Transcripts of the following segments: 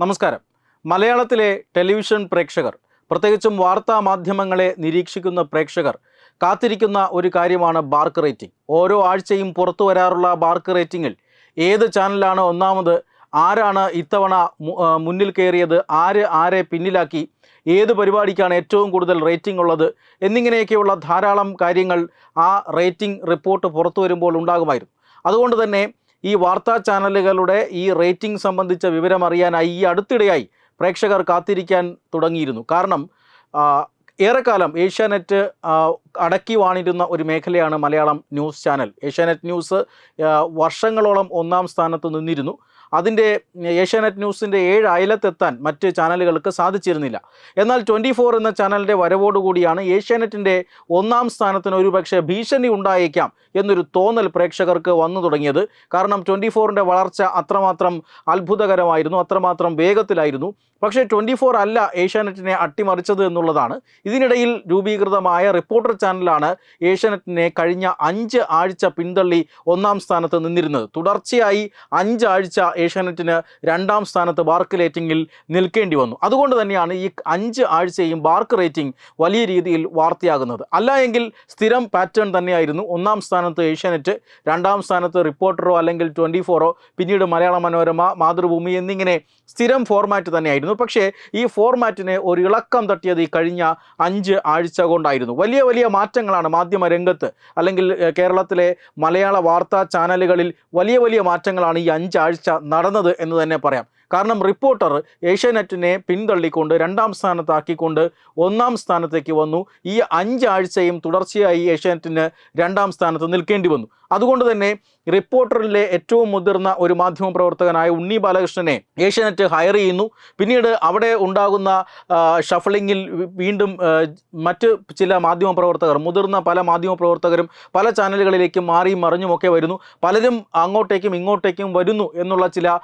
നമസ്കാരം. മലയാളത്തിലെ ടെലിവിഷൻ പ്രേക്ഷകർ, പ്രത്യേകിച്ചും വാർത്താ മാധ്യമങ്ങളെ നിരീക്ഷിക്കുന്ന പ്രേക്ഷകർ കാത്തിരിക്കുന്ന ഒരു കാര്യമാണ് ബാർക്ക് റേറ്റിംഗ്. ഓരോ ആഴ്ചയും പുറത്തു വരാറുള്ള ബാർക്ക് റേറ്റിംഗിൽ ഏത് ചാനലാണ് ഒന്നാമത്, ആരാണ് ഇത്തവണ മുന്നിൽ കയറിയത്, ആരെ പിന്നിലാക്കി, ഏത് പരിപാടിക്കാണ് ഏറ്റവും കൂടുതൽ റേറ്റിംഗ് ഉള്ളത് എന്നിങ്ങനെയൊക്കെയുള്ള ധാരാളം കാര്യങ്ങൾ ആ റേറ്റിംഗ് റിപ്പോർട്ട് പുറത്തു വരുമ്പോൾ ഉണ്ടാകുമായിരുന്നു. അതുകൊണ്ട് തന്നെ ഈ വാർത്താ ചാനലുകളുടെ ഈ റേറ്റിംഗ് സംബന്ധിച്ച വിവരം അറിയാനായി ഈ അടുത്തിടെയായി പ്രേക്ഷകർ കാത്തിരിക്കാൻ തുടങ്ങിയിരുന്നു. കാരണം ഏറെക്കാലം ഏഷ്യാനെറ്റ് അടക്കി വാണിരുന്ന ഒരു മേഖലയാണ് Malayalam news channel. Asianet news വർഷങ്ങളോളം ഒന്നാം സ്ഥാനത്ത് നിന്നിരുന്നു. അതിൻ്റെ ഏഷ്യാനെറ്റ് ന്യൂസിൻ്റെ 7 അയലത്തെത്താൻ മറ്റ് ചാനലുകൾക്ക് സാധിച്ചിരുന്നില്ല. എന്നാൽ 24 എന്ന ചാനലിൻ്റെ വരവോടുകൂടിയാണ് ഏഷ്യാനെറ്റിൻ്റെ ഒന്നാം സ്ഥാനത്തിന് ഒരുപക്ഷെ ഭീഷണി ഉണ്ടായേക്കാം എന്നൊരു തോന്നൽ പ്രേക്ഷകർക്ക് വന്നു തുടങ്ങിയത്. കാരണം 24ൻ്റെ വളർച്ച അത്രമാത്രം അത്ഭുതകരമായിരുന്നു, അത്രമാത്രം വേഗത്തിലായിരുന്നു. പക്ഷേ 24 അല്ല ഏഷ്യാനെറ്റിനെ അട്ടിമറിച്ചത് എന്നുള്ളതാണ്. ഇതിനിടയിൽ രൂപീകൃതമായ റിപ്പോർട്ടർ ചാനലാണ് ഏഷ്യാനെറ്റിനെ കഴിഞ്ഞ 5 ആഴ്ച പിന്തള്ളി ഒന്നാം സ്ഥാനത്ത് നിന്നിരുന്നത്. തുടർച്ചയായി 5 ആഴ്ച ഏഷ്യാനെറ്റിന് 2ാം സ്ഥാനത്ത് ബാർക്ക് റേറ്റിംഗിൽ നിൽക്കേണ്ടി വന്നു. അതുകൊണ്ട് തന്നെയാണ് ഈ 5 ആഴ്ചയും ബാർക്ക് റേറ്റിംഗ് വലിയ രീതിയിൽ വാർത്തയാകുന്നത്. അല്ല എങ്കിൽ സ്ഥിരം പാറ്റേൺ തന്നെയായിരുന്നു. 1ാം സ്ഥാനത്ത് ഏഷ്യാനെറ്റ്, 2ാം സ്ഥാനത്ത് റിപ്പോർട്ടറോ അല്ലെങ്കിൽ 24ഓ, പിന്നീട് മലയാള മനോരമ, മാതൃഭൂമി എന്നിങ്ങനെ സ്ഥിരം ഫോർമാറ്റ് തന്നെയായിരുന്നു. പക്ഷേ ഈ ഫോർമാറ്റിന് ഒരു ഇളക്കം തട്ടിയത് ഈ കഴിഞ്ഞ 5 ആഴ്ച കൊണ്ടായിരുന്നു. വലിയ വലിയ മാറ്റങ്ങളാണ് മാധ്യമ രംഗത്ത് അല്ലെങ്കിൽ കേരളത്തിലെ മലയാള വാർത്താ ചാനലുകളിൽ വലിയ വലിയ മാറ്റങ്ങളാണ് ഈ 5 ആഴ്ച നടന്നത് എന്ന് തന്നെ പറയാം. കാരണം റിപ്പോർട്ടർ ഏഷ്യാനെറ്റിനെ പിന്തള്ളിക്കൊണ്ട് 2ാം സ്ഥാനത്താക്കിക്കൊണ്ട് 1ാം സ്ഥാനത്തേക്ക് വന്നു. ഈ 5 ആഴ്ചയും തുടർച്ചയായി ഏഷ്യാനെറ്റിന് 2ാം സ്ഥാനത്ത് നിൽക്കേണ്ടി വന്നു. അതുകൊണ്ട് തന്നെ റിപ്പോർട്ടറിലെ ഏറ്റവും മുതിർന്ന ഒരു മാധ്യമ പ്രവർത്തകനായ ഉണ്ണി ബാലകൃഷ്ണനെ ഏഷ്യാനെറ്റ് ഹയർ ചെയ്യുന്നു. പിന്നീട് അവിടെ ഉണ്ടാകുന്ന ഷഫ്ലിങ്ങിൽ വീണ്ടും മറ്റ് ചില മാധ്യമ പ്രവർത്തകർ, മുതിർന്ന പല മാധ്യമ പ്രവർത്തകരും പല ചാനലുകളിലേക്കും മാറിയും മറിഞ്ഞുമൊക്കെ വരുന്നു. പലരും അങ്ങോട്ടേക്കും ഇങ്ങോട്ടേക്കും വരുന്നു എന്നുള്ള ചില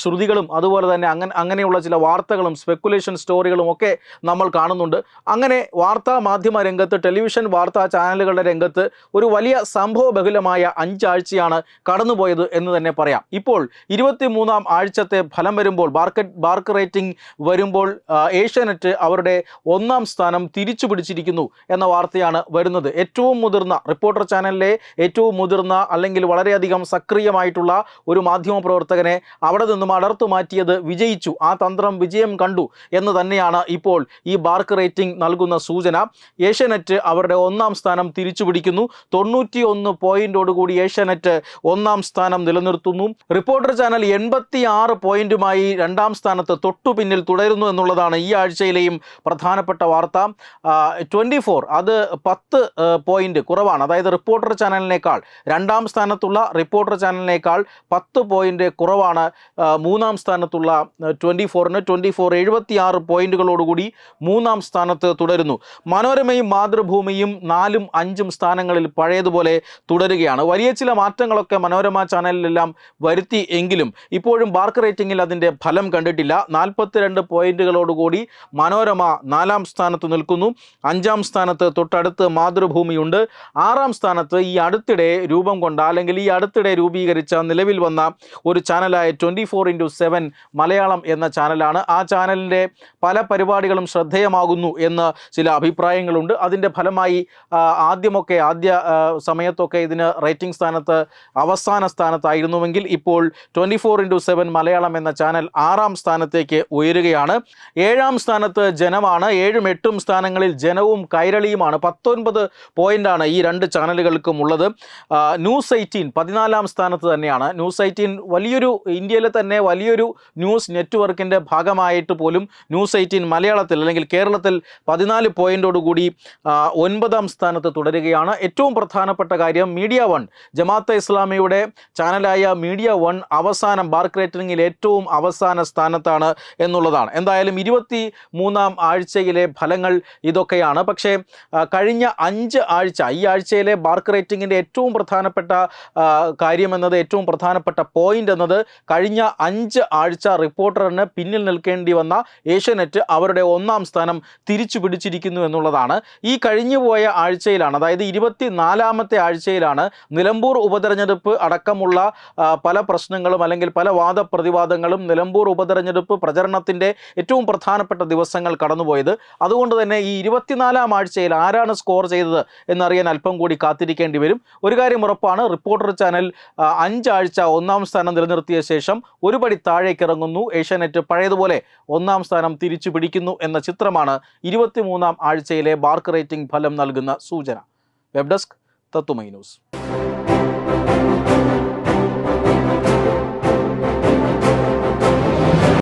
ശ്രുതികളും അതുപോലെ തന്നെ അങ്ങനെയുള്ള ചില വാർത്തകളും സ്പെക്കുലേഷൻ സ്റ്റോറികളും ഒക്കെ നമ്മൾ കാണുന്നുണ്ട്. അങ്ങനെ വാർത്താ മാധ്യമ രംഗത്ത്, ടെലിവിഷൻ വാർത്താ ചാനലുകളുടെ രംഗത്ത് ഒരു വലിയ സംഭവ ബഹുലമായ 5 ആഴ്ചയാണ് കടന്നുപോയത് എന്ന് തന്നെ പറയാം. ഇപ്പോൾ 23ാം ആഴ്ചത്തെ ഫലം വരുമ്പോൾ, ബാർക്ക് റേറ്റിംഗ് വരുമ്പോൾ ഏഷ്യാനെറ്റ് അവരുടെ 1ാം സ്ഥാനം തിരിച്ചു പിടിച്ചിരിക്കുന്നു എന്ന വാർത്തയാണ് വരുന്നത്. ഏറ്റവും മുതിർന്ന റിപ്പോർട്ടർ ചാനലിലെ ഏറ്റവും മുതിർന്ന അല്ലെങ്കിൽ വളരെയധികം സക്രിയമായിട്ടുള്ള ഒരു മാധ്യമ പ്രവർത്തകനെ അവിടെ നിന്നും അടർത്തു മാറ്റിയത് വിജയിച്ചു, ആ തന്ത്രം വിജയം കണ്ടു എന്ന് തന്നെയാണ് ഇപ്പോൾ ഈ ബാർക്ക് റേറ്റിംഗ് നൽകുന്ന സൂചന. ഏഷ്യാനെറ്റ് അവരുടെ 1ാം സ്ഥാനം തിരിച്ചു പിടിക്കുന്നു. 91 പോയിന്റോടുകൂടി ഏഷ്യാനെറ്റ് 1ാം സ്ഥാനം നിലനിർത്തുന്നു. റിപ്പോർട്ടർ ചാനൽ 86 പോയിന്റുമായി 2ാം സ്ഥാനത്ത് തൊട്ടു പിന്നിൽ തുടരുന്നു എന്നുള്ളതാണ് ഈ ആഴ്ചയിലെയും പ്രധാനപ്പെട്ട വാർത്ത. 24 അത് 10 പോയിന്റ് കുറവാണ്. അതായത് റിപ്പോർട്ടർ ചാനലിനേക്കാൾ 2ാം സ്ഥാനത്തുള്ള റിപ്പോർട്ടർ ചാനലിനേക്കാൾ 10 പോയിന്റ് കുറവാണ് 3ാം സ്ഥാനത്തുള്ള 24ന്. 24 76 പോയിന്റുകളോടുകൂടി 3ാം സ്ഥാനത്ത് തുടരുന്നു. മനോരമയും മാതൃഭൂമിയും 4ഉം 5ഉം സ്ഥാനങ്ങളിൽ പഴയതുപോലെ തുടരുകയാണ്. വലിയ ചില മാറ്റങ്ങളൊക്കെ മനോരമ ചാനലിലെല്ലാം വരുത്തി എങ്കിലും ഇപ്പോഴും ബാർക്ക് റേറ്റിംഗിൽ അതിൻ്റെ ഫലം കണ്ടിട്ടില്ല. 42 പോയിന്റുകളോടുകൂടി മനോരമ 4ാം സ്ഥാനത്ത് നിൽക്കുന്നു. 5ാം സ്ഥാനത്ത് തൊട്ടടുത്ത് മാതൃഭൂമിയുണ്ട്. 6ാം സ്ഥാനത്ത് ഈ അടുത്തിടെ രൂപം കൊണ്ട അല്ലെങ്കിൽ ഈ അടുത്തിടെ രൂപീകരിച്ച നിലവിൽ വന്ന ഒരു ചാനലായ 24x7 മലയാളം എന്ന ചാനലാണ്. ആ ചാനലിൻ്റെ പല പരിപാടികളും ശ്രദ്ധേയമാകുന്നു എന്ന് ചില അഭിപ്രായങ്ങളുണ്ട്. അതിൻ്റെ ഫലമായി ആദ്യ സമയത്തൊക്കെ ഇതിന് റേറ്റിംഗ് സ്ഥാനത്ത് അവസാന സ്ഥാനത്തായിരുന്നുവെങ്കിൽ ഇപ്പോൾ 24x7 മലയാളം എന്ന ചാനൽ 6ാം സ്ഥാനത്തേക്ക് ഉയരുകയാണ്. 7ാം സ്ഥാനത്ത് ജനമാണ്. 7ഉം 8ഉം സ്ഥാനങ്ങളിൽ ജനവും കൈരളിയുമാണ്. 19 പോയിന്റാണ് ഈ 2 ചാനലുകൾക്കും ഉള്ളത്. ന്യൂസ് 18 14ാം സ്ഥാനത്ത് തന്നെയാണ്. ന്യൂസ് 18 വലിയൊരു, ഇന്ത്യയിലെ തന്നെ വലിയൊരു ന്യൂസ് നെറ്റ്വർക്കിൻ്റെ ഭാഗമായിട്ട് പോലും ന്യൂസ് 18 മലയാളത്തിൽ അല്ലെങ്കിൽ കേരളത്തിൽ 14 പോയിന്റോടുകൂടി 9ാം സ്ഥാനത്ത് തുടരുകയാണ്. ഏറ്റവും പ്രധാനപ്പെട്ട കാര്യം മീഡിയ വൺ, ജമാഅത്തെ ഇസ്ലാമിയുടെ ചാനലായ മീഡിയ വൺ അവസാനം ബാർക്ക് റേറ്റിംഗിൽ ഏറ്റവും അവസാന സ്ഥാനത്താണ് എന്നുള്ളതാണ്. എന്തായാലും 23ാം ആഴ്ചയിലെ ഫലങ്ങൾ ഇതൊക്കെയാണ്. പക്ഷേ കഴിഞ്ഞ 5 ആഴ്ച, ഈ ആഴ്ചയിലെ ബാർക്ക് റേറ്റിംഗിൻ്റെ ഏറ്റവും പ്രധാനപ്പെട്ട കാര്യമെന്നത്, ഏറ്റവും പ്രധാനപ്പെട്ട പോയിന്റ് എന്നത് കഴിഞ്ഞ 5 ആഴ്ച റിപ്പോർട്ടറിന് പിന്നിൽ നിൽക്കേണ്ടി വന്ന ഏഷ്യാനെറ്റ് അവരുടെ 1ാം സ്ഥാനം തിരിച്ചു പിടിച്ചിരിക്കുന്നു എന്നുള്ളതാണ്. ഈ കഴിഞ്ഞുപോയ ആഴ്ചയിലാണ്, അതായത് 24ാമത്തെ ആഴ്ചയിലാണ് നിലമ്പൂർ ഉപതെരഞ്ഞെടുപ്പ് ഉപതെരഞ്ഞെടുപ്പ് അടക്കമുള്ള പല പ്രശ്നങ്ങളും അല്ലെങ്കിൽ പല വാദപ്രതിവാദങ്ങളും നിലമ്പൂർ ഉപതെരഞ്ഞെടുപ്പ് പ്രചരണത്തിൻ്റെ ഏറ്റവും പ്രധാനപ്പെട്ട ദിവസങ്ങൾ കടന്നുപോയത്. അതുകൊണ്ട് തന്നെ ഈ 24-ാം ആഴ്ചയിൽ ആരാണ് സ്കോർ ചെയ്തത് എന്നറിയാൻ അല്പം കൂടി കാത്തിരിക്കേണ്ടി വരും. ഒരു കാര്യം ഉറപ്പാണ്, റിപ്പോർട്ടർ ചാനൽ 5 ആഴ്ച 1-ാം സ്ഥാനം നിലനിർത്തിയ ശേഷം ഒരുപടി താഴേക്ക് ഇറങ്ങുന്നു. ഏഷ്യാനെറ്റ് പഴയതുപോലെ 1-ാം സ്ഥാനം തിരിച്ചു പിടിക്കുന്നു എന്ന ചിത്രമാണ് 23-ാം ആഴ്ചയിലെ ബാർക്ക് റേറ്റിംഗ് ഫലം നൽകുന്ന സൂചന. വെബ് ഡെസ്ക് തത്തുമൈ ന്യൂസ്.